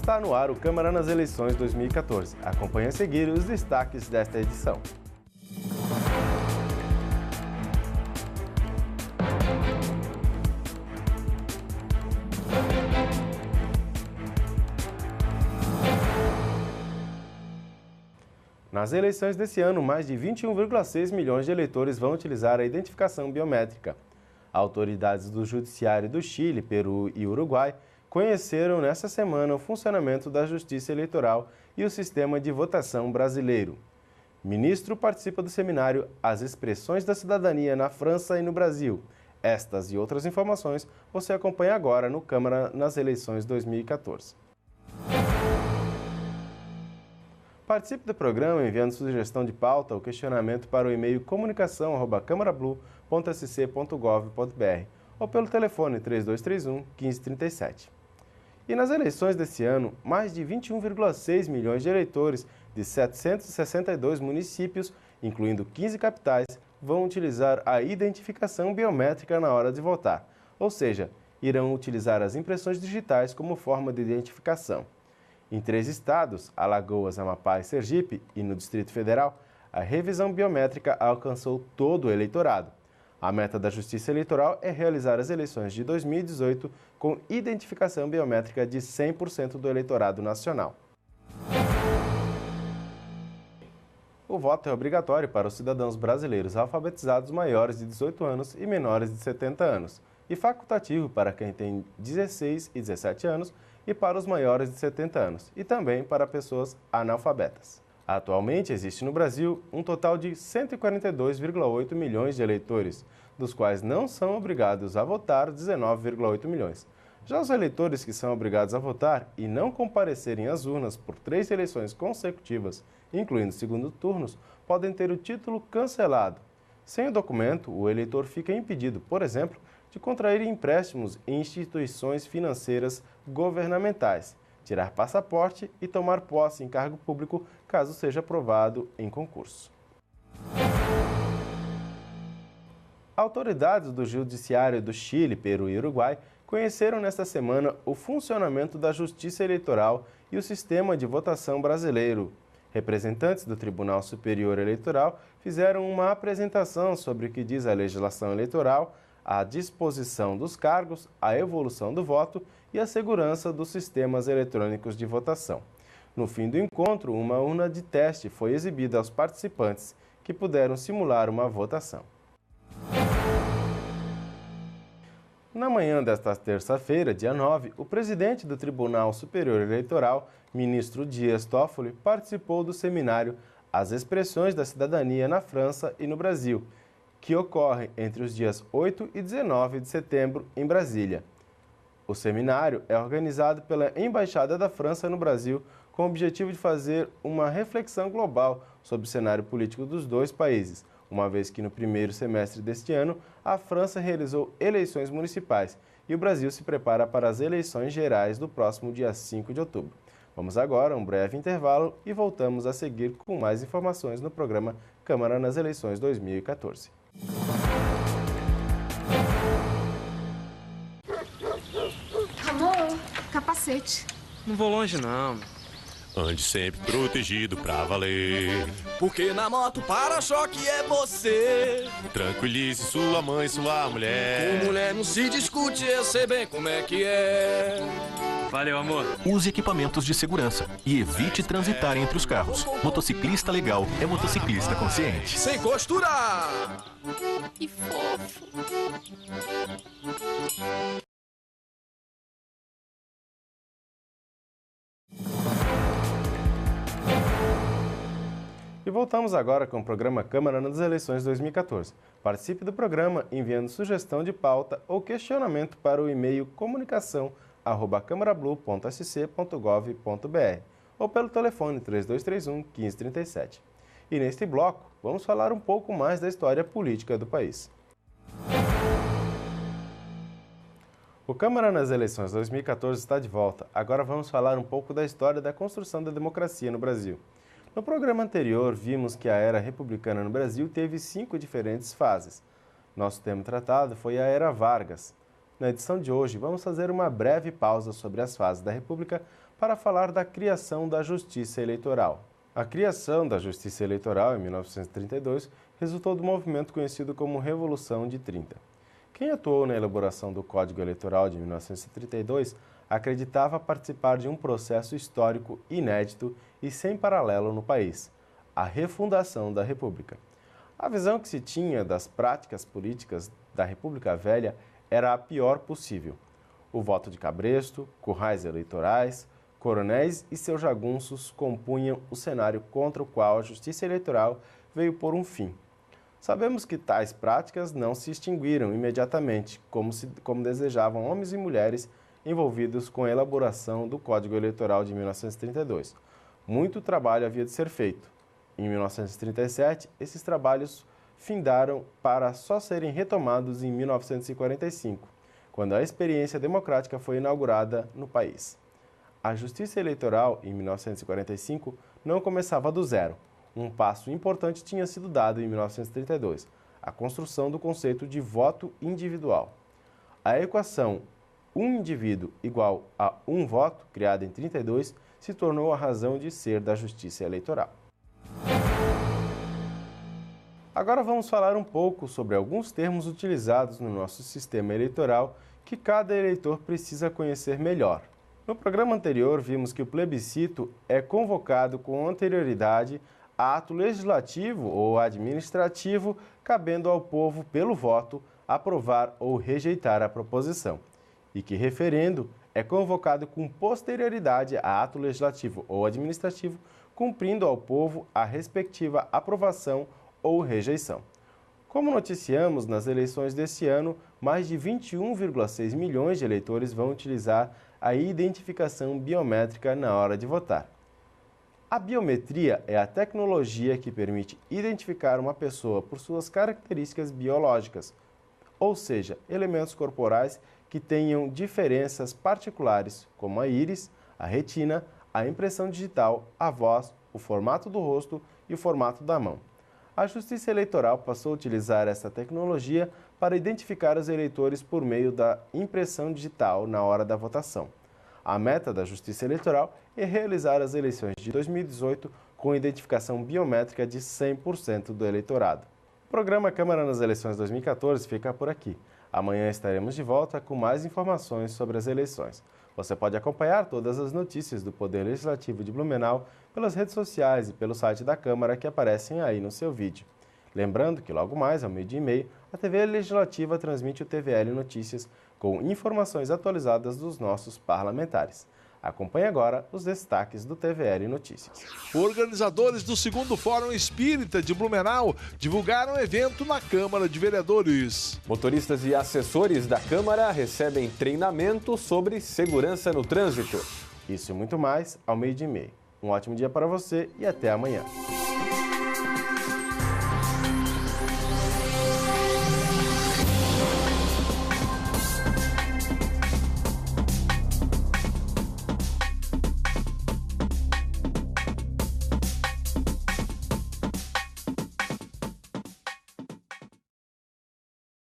Está no ar o Câmara nas Eleições 2014. Acompanhe a seguir os destaques desta edição. Nas eleições desse ano, mais de 21,6 milhões de eleitores vão utilizar a identificação biométrica. Autoridades do Judiciário do Chile, Peru e Uruguai conheceram nesta semana o funcionamento da Justiça Eleitoral e o sistema de votação brasileiro. Ministro participa do seminário As Expressões da Cidadania na França e no Brasil. Estas e outras informações você acompanha agora no Câmara nas Eleições 2014. Participe do programa enviando sugestão de pauta ou questionamento para o e-mail comunicação@câmarablu.sc.gov.br ou pelo telefone 3231 1537. E nas eleições desse ano, mais de 21,6 milhões de eleitores de 762 municípios, incluindo 15 capitais, vão utilizar a identificação biométrica na hora de votar, ou seja, irão utilizar as impressões digitais como forma de identificação. Em 3 estados, Alagoas, Amapá e Sergipe, e no Distrito Federal, a revisão biométrica alcançou todo o eleitorado. A meta da Justiça Eleitoral é realizar as eleições de 2018 com identificação biométrica de 100% do eleitorado nacional. O voto é obrigatório para os cidadãos brasileiros alfabetizados maiores de 18 anos e menores de 70 anos, e facultativo para quem tem 16 e 17 anos e para os maiores de 70 anos, e também para pessoas analfabetas. Atualmente existe no Brasil um total de 142,8 milhões de eleitores, dos quais não são obrigados a votar 19,8 milhões. Já os eleitores que são obrigados a votar e não comparecerem às urnas por 3 eleições consecutivas, incluindo segundo turnos, podem ter o título cancelado. Sem o documento, o eleitor fica impedido, por exemplo, de contrair empréstimos em instituições financeiras governamentais, tirar passaporte e tomar posse em cargo público, caso seja aprovado em concurso. Autoridades do Judiciário do Chile, Peru e Uruguai conheceram nesta semana o funcionamento da Justiça Eleitoral e o sistema de votação brasileiro. Representantes do Tribunal Superior Eleitoral fizeram uma apresentação sobre o que diz a legislação eleitoral, a disposição dos cargos, a evolução do voto e a segurança dos sistemas eletrônicos de votação. No fim do encontro, uma urna de teste foi exibida aos participantes, que puderam simular uma votação. Na manhã desta terça-feira, dia 9, o presidente do Tribunal Superior Eleitoral, ministro Dias Toffoli, participou do seminário As Expressões da Cidadania na França e no Brasil, que ocorre entre os dias 8 e 19 de setembro em Brasília. O seminário é organizado pela Embaixada da França no Brasil com o objetivo de fazer uma reflexão global sobre o cenário político dos dois países, uma vez que no primeiro semestre deste ano a França realizou eleições municipais e o Brasil se prepara para as eleições gerais do próximo dia 5 de outubro. Vamos agora a um breve intervalo e voltamos a seguir com mais informações no programa Câmara nas Eleições 2014. Amor, capacete. Não vou longe, não. Ande sempre protegido pra valer. Porque na moto para-choque é você. Tranquilize sua mãe, sua mulher. Com mulher não se discute, eu sei bem como é que é. Valeu, amor. Use equipamentos de segurança e evite transitar entre os carros. Motociclista legal é motociclista consciente. Sem costurar! Que fofo. E voltamos agora com o programa Câmara nas Eleições 2014. Participe do programa enviando sugestão de pauta ou questionamento para o e-mail comunicação@câmarablu.sc.gov.br ou pelo telefone 3231 1537. E neste bloco, vamos falar um pouco mais da história política do país. O Câmara nas Eleições 2014 está de volta. Agora vamos falar um pouco da história da construção da democracia no Brasil. No programa anterior, vimos que a era republicana no Brasil teve 5 diferentes fases. Nosso tema tratado foi a Era Vargas. Na edição de hoje, vamos fazer uma breve pausa sobre as fases da República para falar da criação da Justiça Eleitoral. A criação da Justiça Eleitoral, em 1932, resultou do movimento conhecido como Revolução de 30. Quem atuou na elaboração do Código Eleitoral de 1932 acreditava participar de um processo histórico inédito e sem paralelo no país, a refundação da República. A visão que se tinha das práticas políticas da República Velha era a pior possível. O voto de cabresto, currais eleitorais, coronéis e seus jagunços compunham o cenário contra o qual a Justiça Eleitoral veio pôr um fim. Sabemos que tais práticas não se extinguiram imediatamente, como desejavam homens e mulheres envolvidos com a elaboração do Código Eleitoral de 1932. Muito trabalho havia de ser feito. Em 1937, esses trabalhos findaram para só serem retomados em 1945, quando a experiência democrática foi inaugurada no país. A Justiça Eleitoral, em 1945, não começava do zero. Um passo importante tinha sido dado em 1932, a construção do conceito de voto individual. A equação um indivíduo igual a um voto, criada em 32, se tornou a razão de ser da Justiça Eleitoral. Agora vamos falar um pouco sobre alguns termos utilizados no nosso sistema eleitoral que cada eleitor precisa conhecer melhor. No programa anterior, vimos que o plebiscito é convocado com anterioridade a ato legislativo ou administrativo, cabendo ao povo, pelo voto, aprovar ou rejeitar a proposição, e que referendo é convocado com posterioridade a ato legislativo ou administrativo, cumprindo ao povo a respectiva aprovação ou rejeição. Como noticiamos, nas eleições deste ano, mais de 21,6 milhões de eleitores vão utilizar a identificação biométrica na hora de votar. A biometria é a tecnologia que permite identificar uma pessoa por suas características biológicas, ou seja, elementos corporais que tenham diferenças particulares, como a íris, a retina, a impressão digital, a voz, o formato do rosto e o formato da mão. A Justiça Eleitoral passou a utilizar essa tecnologia para identificar os eleitores por meio da impressão digital na hora da votação. A meta da Justiça Eleitoral é realizar as eleições de 2018 com identificação biométrica de 100% do eleitorado. O programa Câmara nas Eleições 2014 fica por aqui. Amanhã estaremos de volta com mais informações sobre as eleições. Você pode acompanhar todas as notícias do Poder Legislativo de Blumenau pelas redes sociais e pelo site da Câmara que aparecem aí no seu vídeo. Lembrando que logo mais, ao 12h30, a TV Legislativa transmite o TVL Notícias com informações atualizadas dos nossos parlamentares. Acompanhe agora os destaques do TVL Notícias. Organizadores do 2º Fórum Espírita de Blumenau divulgaram o evento na Câmara de Vereadores. Motoristas e assessores da Câmara recebem treinamento sobre segurança no trânsito. Isso e muito mais ao 12h30. Um ótimo dia para você e até amanhã.